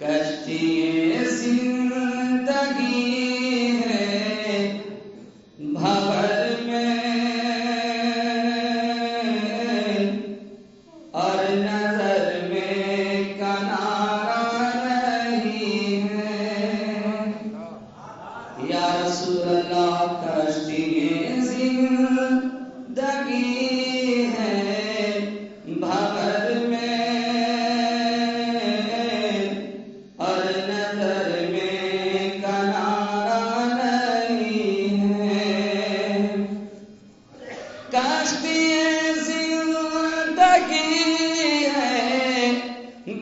کشتی زندگی ہے بھور میں اور نظر میں کنارہ نہیں ہے یا رسول اللہ کشتی زندگی ہے بھور میں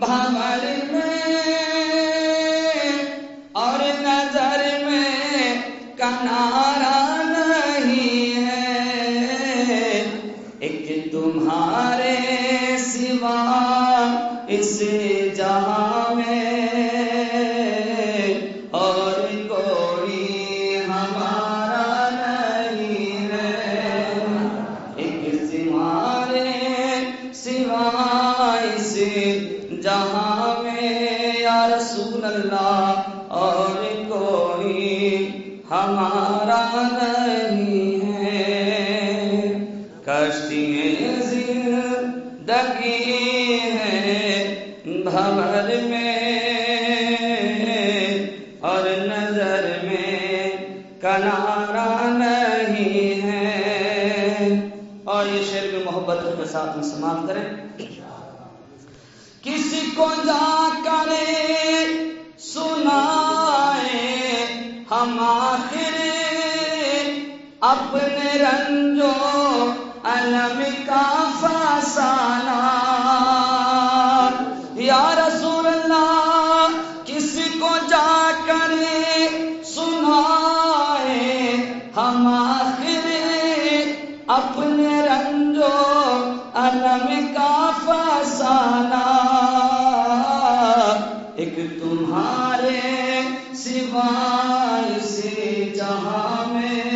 بھور میں اور نظر میں کنارہ نہیں ہے ایک تمہارے سوا اس جہاں میں اور کوئی ہمارا نہیں ہے ایک تمہارے سوا اس جہاں میں یا رسول اللہ اور کوئی ہمارا نہیں ہے کشتی زندگی ہے بھور میں اور نظر میں کنارہ نہیں ہے اور یہ شعر بھی محبت کے ساتھ میں سماعت کریں کسی کو جا کر سنائے ہم آخر اپنے رنج و الم کا فسانہ یا رسول اللہ کسی کو جا کر سنائے ہم آخر اپنے رنج و الم کا فسانہ ایک تمہارے سوا اس جہاں میں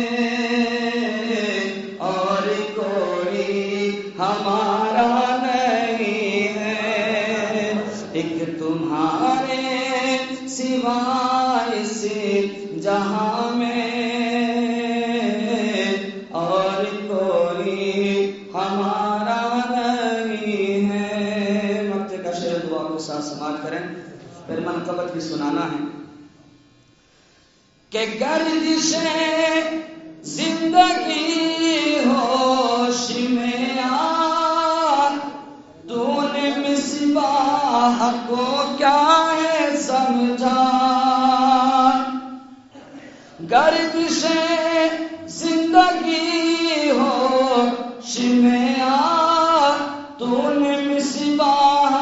اور کوئی ہمارا نہیں ہے ایک تمہارے سوا اس جہاں میں اور کوئی ہمارا نہیں ہے مکتے کا شعر دعا کے ساتھ سماعت کریں پھر منقبت بھی سنانا ہے کہ گردش زندگی ہوش میں آ تو نے مصباح کو کیا ہے سمجھا گردش زندگی ہوش میں آ تو نے مصباح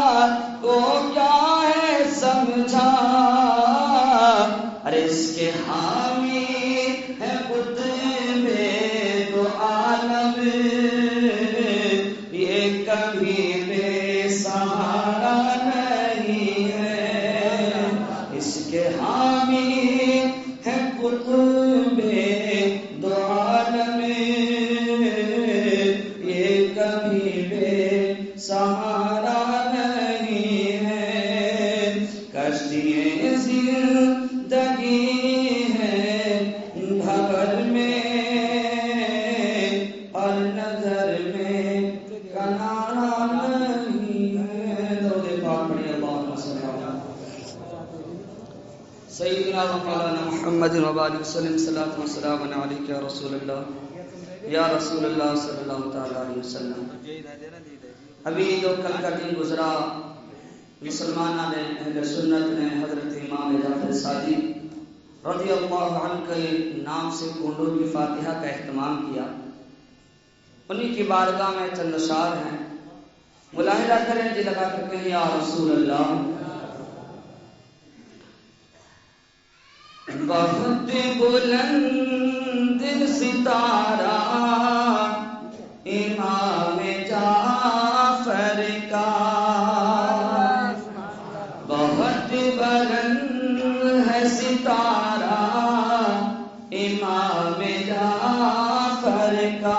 کو کیا ہے سمجھا ارے اس کے حامی ہے قطب دو عالم یہ کبھی بے سہارا نہیں ہے اس کے حامی ہے قطب دو عالم یہ کبھی بے سہارا نہیں ہے کشتی زندگی ہے بھور میں اور نظر میں کنارہ نہیں ہے درود پاک پڑھیں اللہم صلی علی سیدنا و مولانا محمد و آلہ وسلم صلاۃ و سلام علیک یا رسول اللہ یا رسول اللہ صلی اللہ تعالی علیہ وسلم ابھی جو کل کا دن گزرا مسلمانہ نے اہل سنت نے حضرت امام جعفر صادق رضی اللہ عنہ کے نام سے کنڈوں کی فاتحہ کا اہتمام کیا انہی کی بارگاہ میں چند اشعار ہیں ملاحظہ کریں جی لگا کر کہیں یا رسول اللہ بہت بلند ستارہ امام جعفر کا بہت بلند ہے ستارہ امام جعفر کا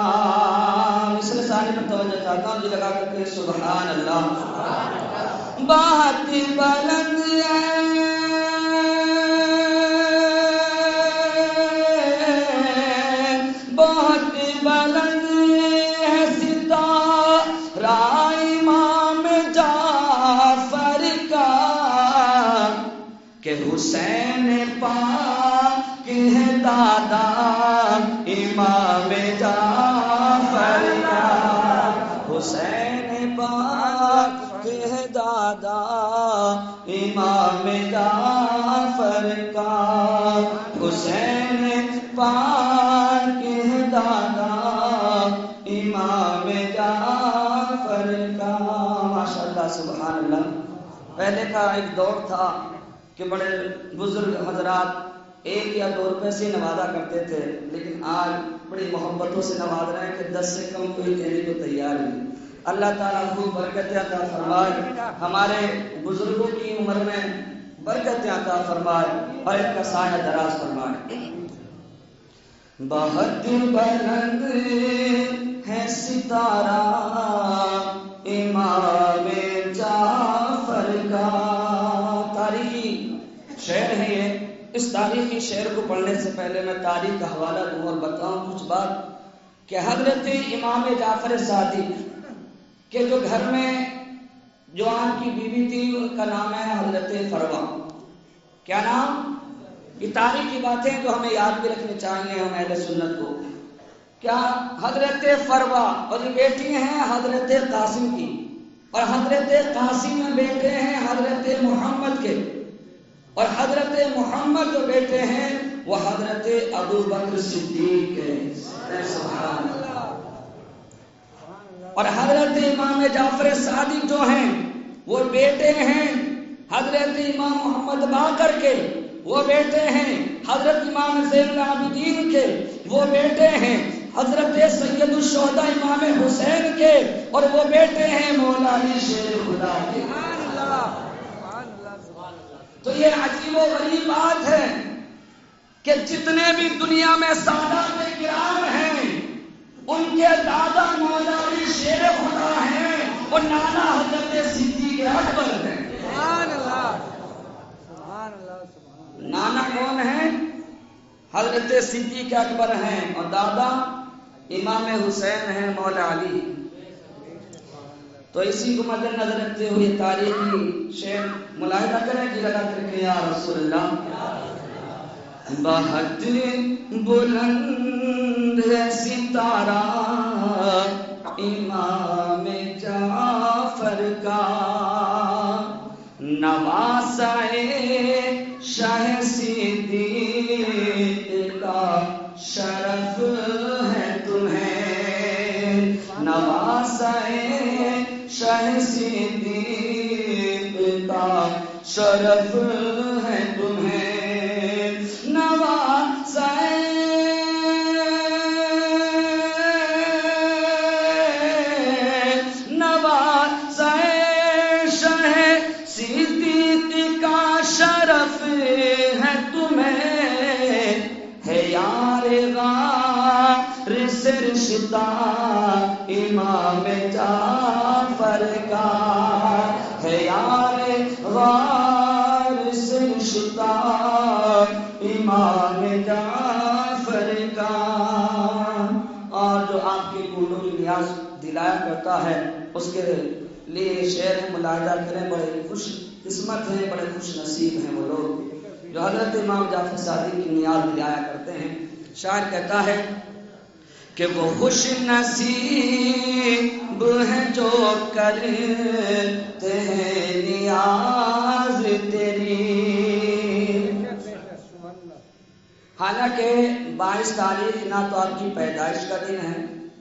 مثل ثانی پر توجہ چاہتا ہوں جی لگا کر کے سبحان اللہ بہت بلند ہے کہ حسین پاک ہے دادا امام جعفر کا، حسین پاک ہے دادا امام جعفر کا، حسین پاک ہے دادا امام جعفر کا۔ ماشاءاللہ سبحان اللہ۔ پہلے کا ایک دور تھا کہ بڑے بزرگ حضرات 1 یا 2 روپے سے نوازا کرتے تھے، لیکن آج بڑی محبتوں سے نواز رہے ہیں کہ 10 سے کم کوئی دینے کو تیار نہیں۔ اللہ تعالیٰ خوب برکتیں عطا فرمائے، ہمارے بزرگوں کی عمر میں برکتیں عطا فرمائے اور ان کا سایہ دراز فرمائے۔ بہت بلند ہے ستارہ امام جعفر کا، تاریخی شعر ہے یہ۔ اس تاریخی شعر کو پڑھنے سے پہلے میں تاریخ کا حوالہ دوں اور بتاؤں کچھ بات کہ حضرت امام جعفر صادق کہ جو گھر میں جو آپ کی بیوی تھی ان کا نام ہے حضرت فروا۔ کیا نام؟ یہ تاریخی باتیں جو ہمیں یاد بھی رکھنی چاہیے ہم اہل سنت کو۔ کیا حضرت فروا اور یہ بیٹی ہیں حضرت قاسم کی، اور حضرت قاسم میں بیٹے ہیں حضرت محمد کے، اور حضرت محمد جو بیٹے ہیں وہ حضرت ابو بکر صدیق کے، سبحان اللہ۔ اور حضرت امام جعفر صادق جو ہیں وہ بیٹے ہیں حضرت امام محمد باقر کے، وہ بیٹے ہیں حضرت امام زین العابدین کے، وہ بیٹے ہیں حضرت سید الشہداء امام حسین کے، اور وہ بیٹے ہیں مولا علی شیر خدا کے۔ تو یہ عجیب و غریب بات ہے کہ جتنے بھی دنیا میں سادات کرام ہیں ان کے دادا مولا علی شیر خدا ہیں اور نانا حضرت صدیق اکبر ہیں۔ سبحان اللہ، سبحان اللہ، سبحان۔ نانا کون ہیں؟ حضرت صدیق اکبر ہیں، اور دادا امام حسین ہیں مولا علی۔ تو اسی کو مد نظر رکھتے ہوئے تاریخی شعر ملاحظہ کریں کہ لگا کر کے یا رسول اللہ۔ بہت بلند ہے ستارہ امام جعفر کا، نواسۂ شاہ صدیق کا شرف ہے تمہیں، نواسۂ شاہ صدیق کا شرف ہے تمہیں، امام جعفر کا ہے یار وارث رشتہ امام جعفر کا، اور جو آپ کی گونوں کی نیاز دلایا کرتا ہے اس کے لیے شعر ملاحظہ کریں۔ بڑے خوش قسمت ہیں، بڑے خوش نصیب ہیں وہ لوگ جو حضرت امام جعفر صادق کی نیاز دلایا کرتے ہیں۔ شاعر کہتا ہے کہ وہ خوش نصیب ہیں جو کرتے ہیں نیاز تیری، حالانکہ 22 تاریخ نہ تو آپ کی پیدائش کا دن ہے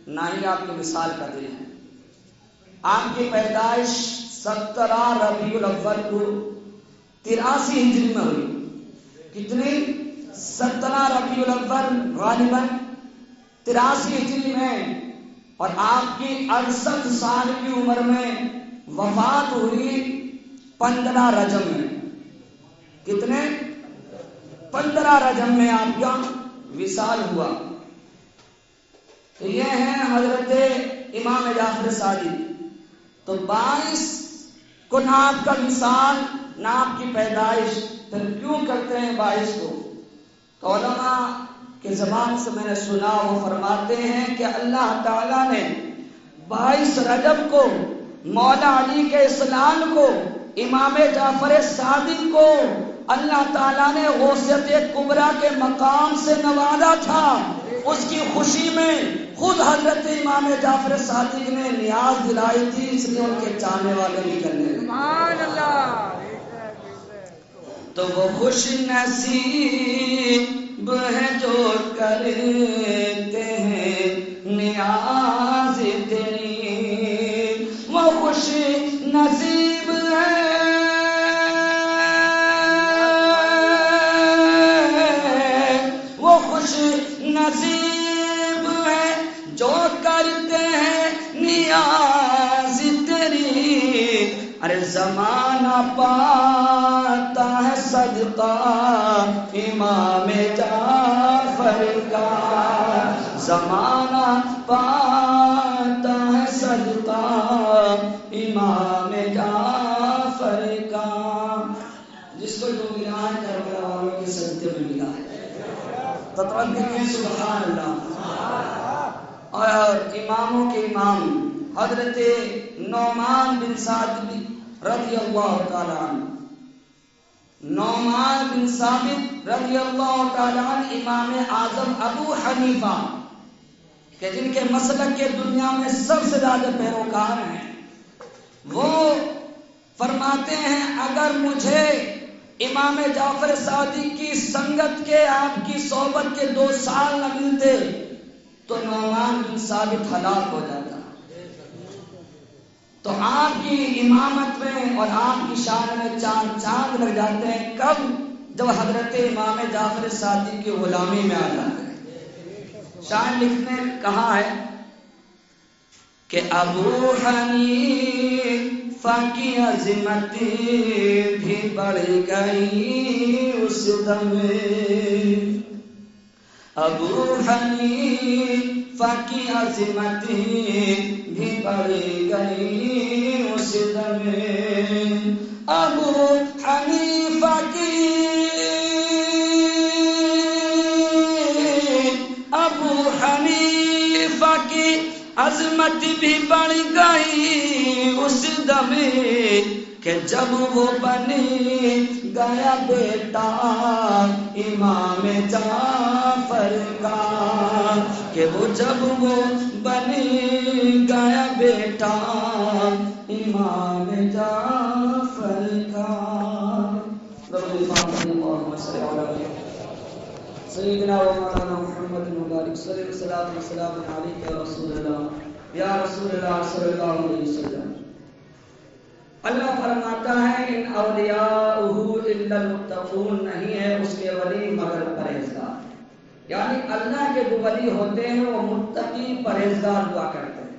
نہ ہی آپ کی وصال کا دن ہے۔ آپ کی پیدائش 17 ربیع الاول کو 83 ہجری میں ہوئی۔ کتنی؟ 17 ربیع الاول غالباً 83 ہجری میں، اور آپ کی 68 سال کی عمر میں وفات ہوئی 15 رجب میں۔ کتنے؟ 15 رجب میں آپ کا وصال ہوا۔ تو یہ ہیں حضرت امام جعفر صادق۔ تو 22 کو نہ آپ کا وصال نہ آپ کی پیدائش، پھر کیوں کرتے ہیں 22 کو؟ تو علماء کہ زبان سے میں نے سنا وہ فرماتے ہیں کہ اللہ تعالیٰ نے 22 رجب کو مولا علی کے اسلام کو امام جعفر صادق کو اللہ تعالیٰ نے غوثیت کبریٰ کے مقام سے نوازا تھا، اس کی خوشی میں خود حضرت امام جعفر صادق نے نیاز دلائی تھی، اس لیے ان کے چاہنے والے بھی کرنے لگے۔ سبحان اللہ۔ تو وہ خوش نصیب ہے جو کرتے ہیں نیاز تیری، وہ خوش نصیب ہے نصیب ہے جو کرتے ہیں نیاز تیری، ارے زمانہ پاتا ہے صدقہ امام جعفر کا، زمانہ پاتا ہے صدقہ امام جعفر کا، جس کو جو ملا ہے کربلا والوں کے صدقے میں ملا ہے۔ سبحان اللہ۔ اور اماموں کے امام حضرت نعمان بن ثابت رضی اللہ تعالیٰ عنہ، نعمان بن ثابت رضی اللہ تعالیٰ عنہ امام اعظم ابو حنیفہ کہ جن کے مسلک کے دنیا میں سب سے زیادہ پیروکار ہیں، وہ فرماتے ہیں اگر مجھے امام جعفر صادق کی سنگت کے، آپ کی صحبت کے 2 سال نہ ملتے تو نعمان بن ثابت ہلاک ہو جاتا۔ تو آپ کی امامت میں اور آپ کی شان میں چاند لگ جاتے ہیں، کب؟ جب حضرت امام جعفر صادق کی غلامی میں آ جاتے ہیں۔ شان لکھنے کہا ہے کہ ابو حنیفہ کی عظمت بھی بڑھ گئی اس دم، ابو حنیفہ کی عظمت بھی بڑھ گئی اس دم، ابو حنیفہ کی عظمت بھی بڑھ گئی اس دم کہ جب وہ بنی گیا بیٹا امام جعفر کا، کہ وہ جب وہ بنی گیا بیٹا امام جعفر کا۔ سیدنا و مولانا محمد مبارک صلی اللہ علیہ وسلم علیہ یا رسول اللہ یا رسول اللہ صلی اللہ علیہ وسلم۔ اللہ فرماتا ہے ان اولیاءہ الا المتقون، نہیں ہے اس کے ولی مگر پرہیزگار، یعنی اللہ کے جو ولی ہوتے ہیں وہ متقی پرہیزگار ہوا کرتے ہیں۔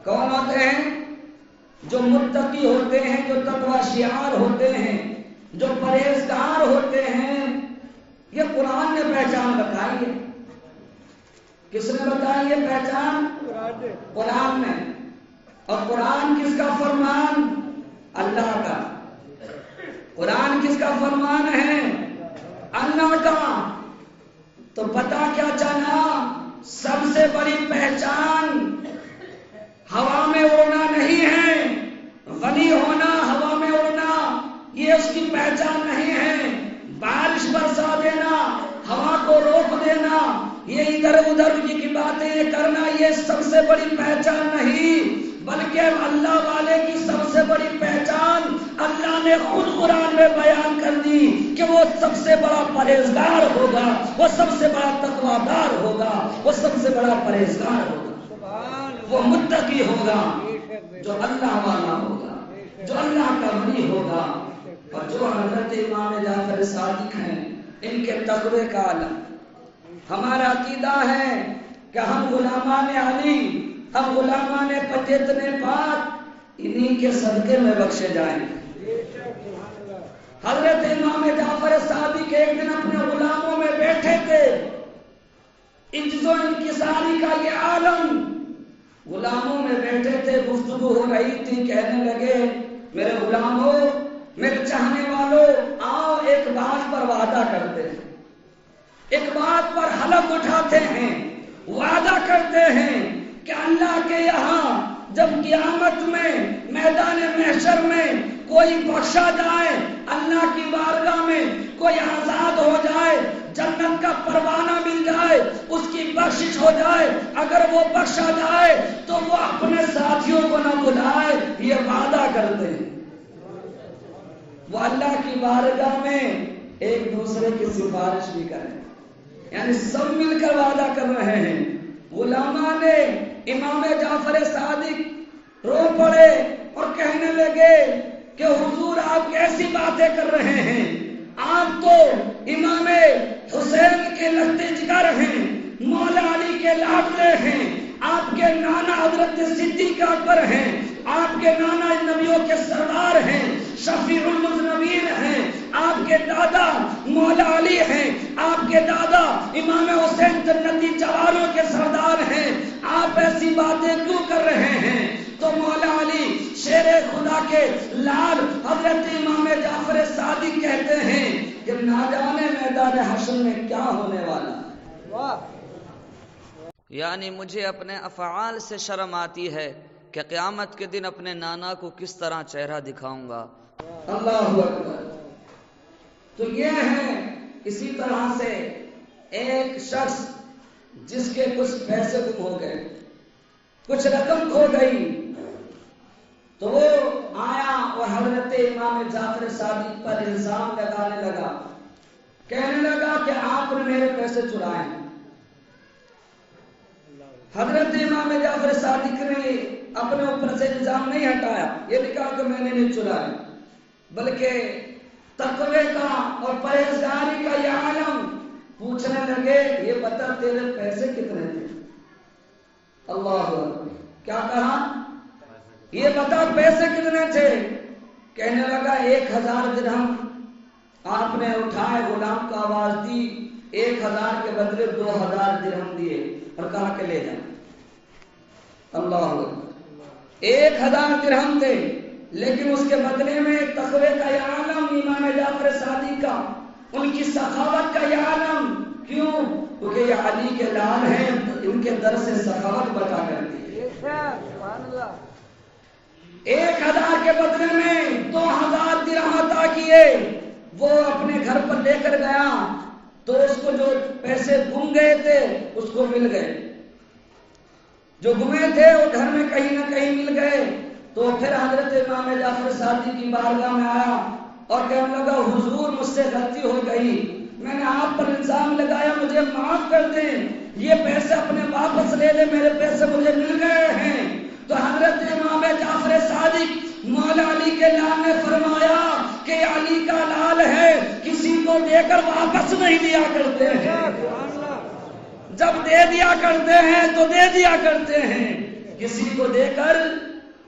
کون ہوتے ہیں؟ جو متقی ہوتے ہیں، جو تقوی شعار ہوتے ہیں، جو پرہیزگار ہوتے ہیں۔ یہ قرآن نے پہچان بتائی ہے۔ کس نے بتائی ہے پہچان؟ قرآن نے۔ اور قرآن کس کا فرمان؟ اللہ کا۔ قرآن کس کا فرمان ہے؟ اللہ کا۔ تو پتہ کیا چلا؟ سب سے بڑی پہچان ہوا میں اڑنا نہیں ہے، ولی ہونا، ہوا میں اڑنا یہ اس کی پہچان نہیں ہے۔ بارش برسا دینا، ہوا کو روک دینا، یہ ادھر ادھر کی باتیں کرنا یہ سب سے بڑی پہچان نہیں، بلکہ اللہ والے کی سب سے بڑی پہچان اللہ نے خود قرآن میں بیان کر دی کہ وہ سب سے بڑا پرہیزگار ہوگا، وہ سب سے بڑا تقویدار ہوگا، وہ سب سے بڑا پرہیزگار ہوگا، وہ متقی ہوگا، جو اللہ والا ہوگا، جو اللہ کا ولی ہوگا۔ اور جو حضرت امام جعفر صادق ہیں ان کے تقوی کا عالم۔ ہمارا عقیدہ ہے کہ ہم غلامان علی، ہم غلامان پنجتن پاک انہی کے صدقے میں بخشے جائیں۔ حضرت امام جعفر صادق ایک دن اپنے غلاموں میں بیٹھے تھے، عجز و انکساری کا یہ عالم، غلاموں میں بیٹھے تھے، گفتگو ہو رہی تھی، کہنے لگے میرے غلاموں، میرے چاہنے والوں، آؤ ایک بات پر وعدہ کرتے ہیں، ایک بات پر حلف اٹھاتے ہیں، وعدہ کرتے ہیں کہ اللہ کے یہاں جب قیامت میں میدان محشر میں کوئی بخشا جائے اللہ کی بارگاہ میں، کوئی آزاد ہو جائے، جنت کا پروانہ مل جائے، اس کی بخشش ہو جائے، اگر وہ بخشا جائے تو وہ اپنے ساتھیوں کو نہ بلائے، یہ وعدہ کرتے ہیں۔ وہ اللہ کی بارگاہ میں ایک دوسرے کی سفارش بھی کریں، یعنی سب مل کر وعدہ کر رہے ہیں۔ علماء نے امام جعفر صادق رو پڑے اور کہنے لگے کہ حضور آپ کیسی باتیں کر رہے ہیں، آپ تو امام حسین کے لگتے جگر ہیں، مولا علی کے لاڈلے ہیں، آپ کے نانا حضرت صدیق اکبر ہیں، آپ کے نانا نبیوں کے سردار ہیں، شفیع المذنبین ہیں، آپ کے دادا مولا علی ہیں، آپ کے دادا امام حسین جنتی جواروں کے سردار ہیں، آپ ایسی باتیں کیوں کر رہے ہیں؟ تو مولا علی شیر خدا کے لال حضرت امام جعفر صادق کہتے ہیں کہ نہ جانے میدان حشر میں کیا ہونے والا ہے۔ یعنی مجھے اپنے افعال سے شرم آتی ہے کہ قیامت کے دن اپنے نانا کو کس طرح چہرہ دکھاؤں گا۔ اللہ اکبر۔ تو یہ ہے اسی طرح سے ایک شخص جس کے کچھ پیسے گم ہو گئے، کچھ رقم کھو گئی، تو وہ آیا اور حضرت امام جعفر صادق پر الزام لگانے لگا، کہنے لگا کہ آپ نے میرے پیسے چرائے ہیں۔ حضرت امام جعفر صادق نے اپنے اوپر سے الزام نہیں ہٹایا، یہ نہیں کہا کہ میں نے نہیں چرائے، بلکہ تقوی کا اور پرہیزگاری کا یہ عالم پوچھنے لگے یہ بتا تیرے پیسے کتنے تھے؟ اللہ اکبر۔ کیا کہا؟ یہ بتا پیسے کتنے تھے؟ کہنے لگا 1000 درہم۔ آپ نے اٹھائے، غلام کو آواز دی، 1000 کے بدلے 2000 درہم دیے اور کہا کہ لے جائیں۔ اللہ اکبر۔ 1000 درہم تھے، لیکن اس کے بدلے میں تقوی کا یہ عالم امام جعفر صادق کا، ان کی سخاوت کا یہ عالم، کیوں؟ کیونکہ یہ علی کے لال ہیں، ان کے در سے سخاوت بتا کرتی ہے۔ 1000 کے بدلے میں 2000 درہم عطا کیے، وہ اپنے گھر پر لے کر گیا تو اس کو جو پیسے گم گئے تھے اس کو مل گئے، جو گمے تھے وہ گھر میں کہیں نہ کہیں مل گئے۔ تو پھر حضرت امام جعفر صادق کی بارگاہ میں آیا اور کہنے لگا حضور مجھ سے غلطی ہو گئی، میں نے آپ پر الزام لگایا، مجھے معاف کر دیں، یہ پیسے اپنے واپس لے لیں، میرے پیسے مجھے مل گئے ہیں۔ تو حضرت امام جعفر صادق مولا علی کے لال نے فرمایا کہ علی کا لال ہے، کسی کو دے کر واپس نہیں دیا کرتے ہیں، جب دے دیا کرتے ہیں تو دے دیا کرتے ہیں، کسی کو دے کر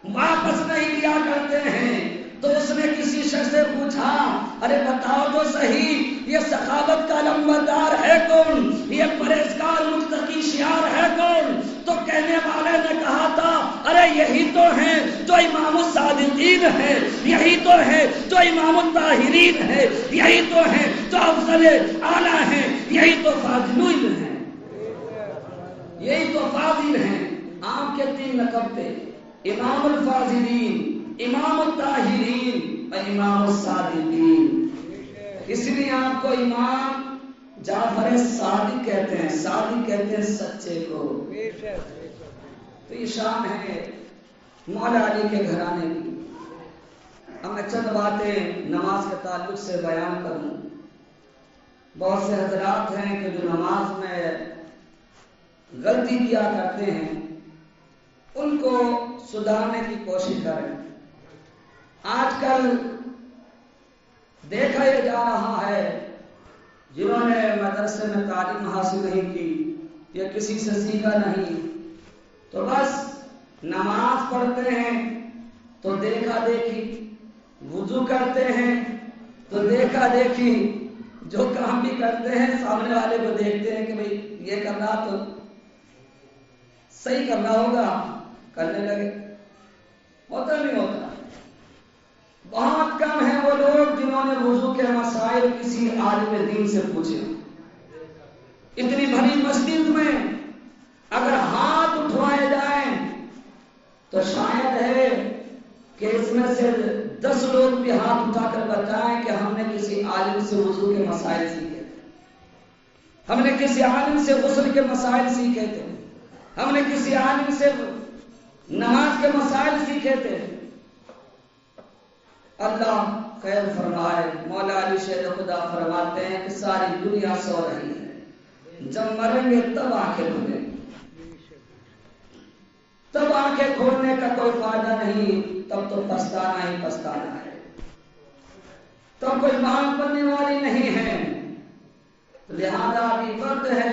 واپس نہیں دیا کرتے ہیں۔ تو اس نے کسی شخص سے پوچھا ارے بتاؤ تو صحیح یہ سخاوت کا لمبردار ہے کون، یہ پرہیزگار متقی شیار ہے کون؟ تو کہنے والے نے کہا تھا ارے یہی تو ہیں جو امام الصادقین ہے، یہی تو ہے جو امام الطاہرین ہے، یہی تو ہے جو افضل اعلیٰ ہیں، یہی تو فاضلین ہیں، یہی تو فاضل ہیں۔ آپ کے 3 لقب تھے، امام الفاضلین، امام الطاہرین اور امام الصادقین، اس لیے آپ کو امام جعفر صادق کہتے ہیں، صادق کہتے ہیں سچے کو۔ تو یہ شان ہے مولا علی کے گھرانے کی۔ اب میں چند باتیں نماز کے تعلق سے بیان کروں۔ بہت سے حضرات ہیں کہ جو نماز میں غلطی کیا کرتے ہیں، ان کو سدھارنے کی کوشش کریں۔ آج کل دیکھا یہ جا رہا ہے جنہوں نے مدرسے میں تعلیم حاصل نہیں کی یا کسی سے سیکھا نہیں، تو بس نماز پڑھتے ہیں تو دیکھا دیکھی، وضو کرتے ہیں تو دیکھا دیکھی، جو کام بھی کرتے ہیں سامنے والے کو دیکھتے ہیں کہ بھئی یہ کر رہا تو صحیح کرنا ہوگا، کرنے لگے۔ ہوتا نہیں ہوتا۔ بہت کم ہیں وہ لوگ جنہوں نے وضو کے مسائل کسی عالم دین سے پوچھے۔ اتنی بڑی مسجد میں اگر ہاتھ اٹھوائے جائیں تو شاید ہے کہ اس میں سے 10 لوگ بھی ہاتھ اٹھا کر بتائیں کہ ہم نے کسی عالم سے وضو کے مسائل سیکھے تھے، ہم نے کسی عالم سے غسل کے مسائل سیکھے تھے، ہم نے کسی عالم سے نماز کے مسائل سیکھے تھے۔ اللہ خیر فرمائے، مولا علی شیر خدا فرماتے ہیں کہ ساری دنیا سو رہی ہے، جب مریں گے تب آنکھیں کھلیں، تب آنکھیں کھولنے کا کوئی فائدہ نہیں، تب تو پچھتانا ہی پچھتانا ہے، تب کوئی بات بننے والی نہیں ہے۔ لہذا ابھی وقت ہے،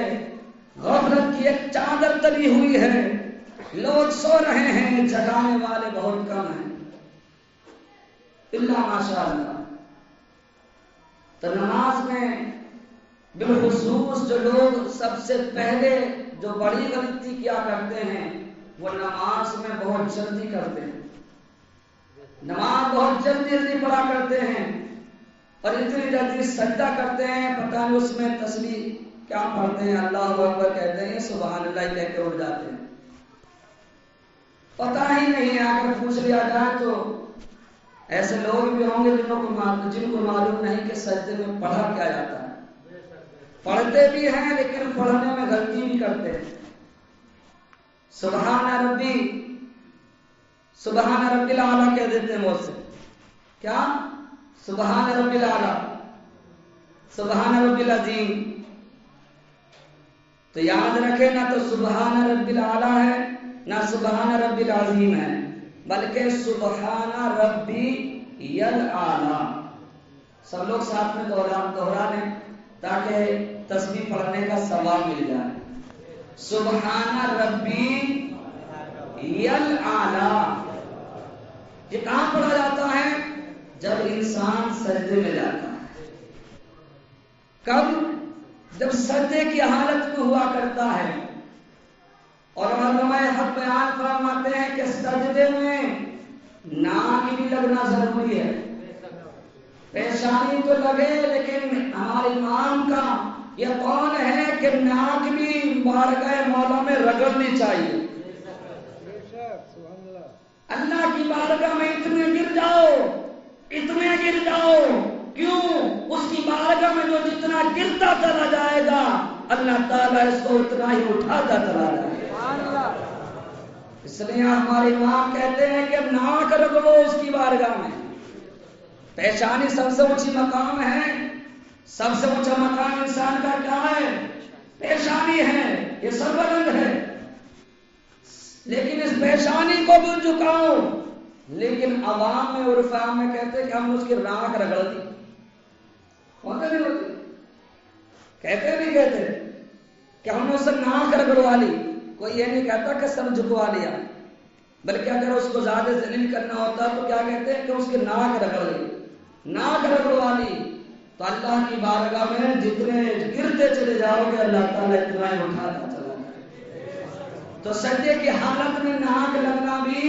غفلت کی ایک چادر تلی ہوئی ہے، لوگ سو رہے ہیں، جگانے والے بہت کم ہیں، اللہ ماشاء اللہ۔ تو نماز میں بالخصوص جو لوگ سب سے پہلے جو بڑی غلطی کیا کرتے ہیں وہ نماز میں بہت جلدی کرتے ہیں، نماز بہت جلدی پڑھا کرتے ہیں اور اتنی جلدی سجدہ کرتے ہیں، پتہ نہیں اس میں تسبیح کیا پڑھتے ہیں، اللہ اکبر کہتے ہیں، سبحان اللہ کہہ کے اٹھ جاتے ہیں، پتہ ہی نہیں ہے۔ اگر پوچھ لیا جائے تو ایسے لوگ بھی ہوں گے جن کو معلوم نہیں کہ سجدے میں پڑھا کیا جاتا ہے، پڑھتے بھی ہیں لیکن پڑھنے میں غلطی بھی کرتے ہیں۔ سبحان ربی، سبحان ربی الاعلیٰ کہہ دیتے ہیں مجھ سے، کیا سبحان ربی الاعلیٰ، سبحان ربی العظیم، تو یاد رکھے نہ تو سبحان ربی الاعلیٰ ہے نہ سبحان ربی العظیم ہے، بلکہ سبحان ربی الاعلیٰ۔ سب لوگ ساتھ میں دوہرا لیں تاکہ تسبیح پڑھنے کا ثواب مل جائے۔ سبحان ربی الاعلیٰ، یہ کہاں پڑھا جاتا ہے؟ جب انسان سجدے میں جاتا ہے۔ کب؟ جب سجدے کی حالت میں ہوا کرتا ہے۔ اور علماء حق بیان فرماتے ہیں کہ سجدے میں ناک بھی لگنا ضروری ہے، پیشانی تو لگے لیکن ہمارے امام کا یہ قول ہے کہ ناک بھی بارگاہ مولا میں رگڑنی چاہیے۔ اللہ کی بارگاہ میں اتنے گر جاؤ، اتنے گر جاؤ، کیوں؟ اس کی بارگاہ میں جو جتنا گرتا چلا جائے گا اللہ تعالیٰ اس کو اتنا ہی اٹھاتا چلا جائے گا۔ اس لیے ہمارے امام کہتے ہیں کہ ناک رگڑو اس کی بارگاہ میں۔ پیشانی سب سے اونچی مقام ہے، سب سے اونچا مقام انسان کا کیا ہے؟ پیشانی ہے، یہ سربلند ہے، لیکن اس پیشانی کو بھی جھکاؤ۔ لیکن عوام میں عرف عام میں کہتے ہیں کہ ہم نے اس کی ناک رگڑ دی، ہوتے نہیں ہوتے، کہتے نہیں کہتے کہ ہم نے اس سے ناک رگڑوا لی۔ کوئی یہ نہیں کہتا کہ سر جھکوا لیا، بلکہ اگر اس کو زیادہ ذلیل کرنا ہوتا تو کیا کہتے ہیں کہ اس کی ناک رگڑ لی، ناک رگڑوا لی۔ تو اللہ کی بارگاہ میں جتنے گرتے چلے جاؤ گے اللہ تعالیٰ اتنا ہی اٹھاتا چلا جائے۔ تو سجدے کی حالت میں ناک لگنا بھی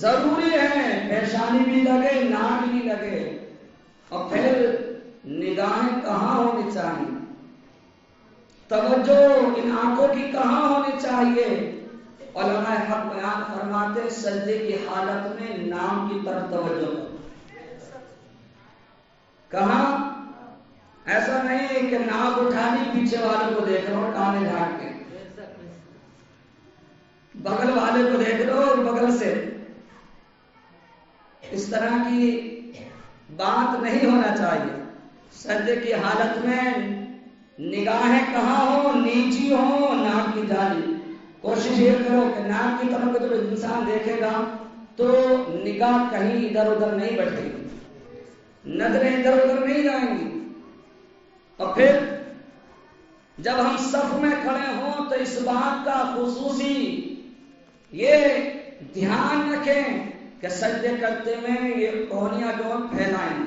ضروری ہے، پیشانی بھی لگے، ناک بھی لگے۔ اور پھر نگاہیں کہاں ہونی چاہیے، توجہ ان آنکھوں کی کہاں ہونی چاہیے؟ علماء حق بیان فرماتے سجدے کی حالت میں نام کی طرف توجہ کرو۔ کہاں؟ ایسا نہیں کہ ناک اٹھا لی پیچھے والے کو دیکھ رہو کانے جھاڑ کے، بغل والے کو دیکھ رہو اور بغل سے، اس طرح کی بات نہیں ہونا چاہیے۔ سجدے کی حالت میں نگاہیں کہاں ہوں؟ نیچی ہوں، ناک کی جالی۔ کوشش یہ کرو کہ ناک کی طرف جب انسان دیکھے گا تو نگاہ کہیں ادھر ادھر نہیں بٹھے گی، نظریں ادھر ادھر نہیں جائیں گی۔ اور پھر جب ہم صف میں کھڑے ہوں تو اس بات کا خصوصی یہ دھیان رکھیں کہ سجدے کرتے میں یہ کونیاں جو پھیلائیں۔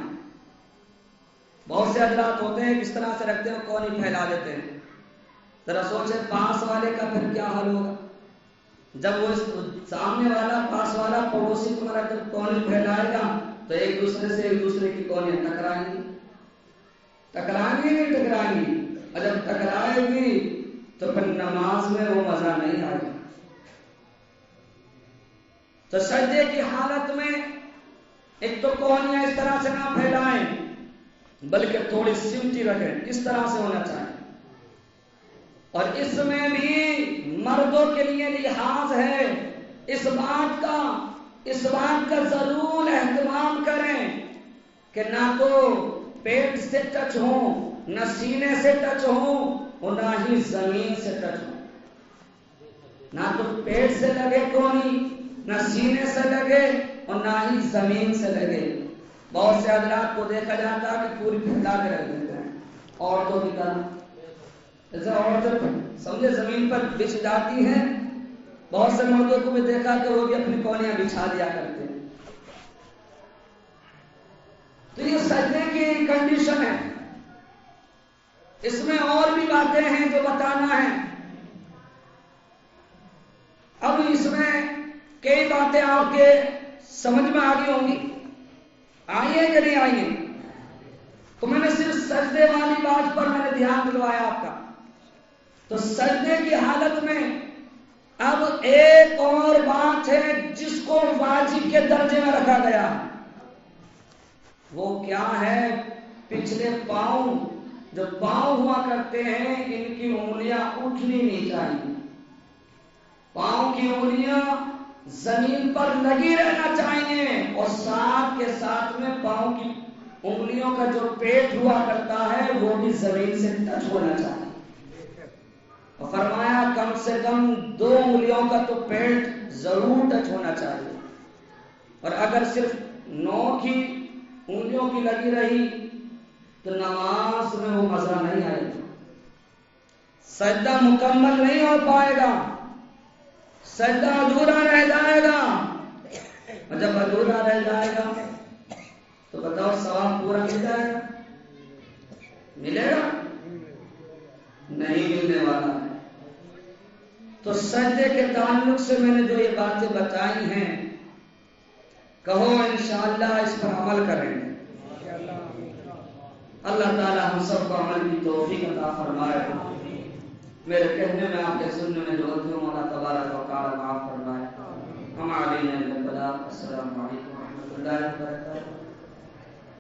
بہت سے حضرات ہوتے ہیں کس طرح سے رکھتے ہیں، کونی پھیلا دیتے ہیں۔ ذرا سوچیں پاس والے کا پھر کیا حال ہوگا جب وہ سامنے والا پاس والا پڑوسی تمہارا جب کونی پھیلائے گا تو ایک دوسرے سے ایک دوسرے کی کونیاں ٹکرائیں گی، ٹکرائیں گی نہیں ٹکرائیں گی، اور جب ٹکرائے گی تو پھر نماز میں وہ مزہ نہیں آئے گا۔ تو سجدے کی حالت میں ایک تو کونیاں اس طرح سے نہ پھیلائیں بلکہ تھوڑی سمٹی رکھیں، اس طرح سے ہونا چاہیے۔ اور اس میں بھی مردوں کے لیے لحاظ ہے، اس بات کا ضرور اہتمام کریں کہ نہ تو پیٹ سے ٹچ ہو، نہ سینے سے ٹچ ہو اور نہ ہی زمین سے ٹچ ہو۔ نہ تو پیٹ سے لگے کونی، نہ سینے سے لگے اور نہ ہی زمین سے لگے۔ بہت سے حضرات کو دیکھا جاتا ہے کہ پوری پھیلا کے رکھ دیتے ہیں، عورتوں کی طرح جیسے عورتیں سمجھے زمین پر بچھ جاتی ہیں، بہت سے مردوں کو بھی دیکھا کہ وہ بھی اپنی کونیاں بچھا دیا کرتے ہیں۔ تو یہ سجدے کی کنڈیشن ہے، اس میں اور بھی باتیں ہیں جو بتانا ہے۔ اب اس میں کئی باتیں آپ کے سمجھ میں آ گئی ہوں گی، آئیے کہ نہیں آئیے؟ تو میں نے صرف سجدے والی بات پر میں نے دھیان دلوایا آپ کا۔ تو سجدے کی حالت میں اب ایک اور بات ہے جس کو واجب کے درجے میں رکھا گیا، وہ کیا ہے؟ پچھلے پاؤں جو پاؤں ہوا کرتے ہیں ان کی انگلیاں اٹھنی نہیں چاہیے، پاؤں کی انگلیاں زمین پر لگی رہنا چاہیے، اور ساتھ کے ساتھ میں پاؤں کی انگلیوں کا جو پیٹ ہوا کرتا ہے وہ بھی زمین سے ٹچ ہونا چاہیے۔ اور فرمایا کم سے کم 2 انگلیوں کا تو پیٹ ضرور ٹچ ہونا چاہیے، اور اگر صرف 9 کی انگلیوں کی لگی رہی تو نماز میں وہ مزہ نہیں آئے گا، سجدہ مکمل نہیں ہو پائے گا، سجدہ ادھورا رہ جائے گا، اور جب ادھورا رہ جائے گا تو بتاؤ ثواب پورا مل جائے گا؟ ملے گا؟ نہیں ملنے والا ہے۔ تو سجدے کے تعلق سے میں نے جو یہ باتیں بتائی ہیں، کہو انشاءاللہ اس پر عمل کریں گے۔ اللہ تعالی ہم سب کو عمل کی توفیق عطا فرمائے۔ میرے کہنے میں آپ کے سننے میں جو غلطی ہوں اللہ تبارک و تعالی معاف فرمائے۔ ہم علینا البلاغ۔ السلام علیکم ورحمۃ اللہ وبرکاتہ۔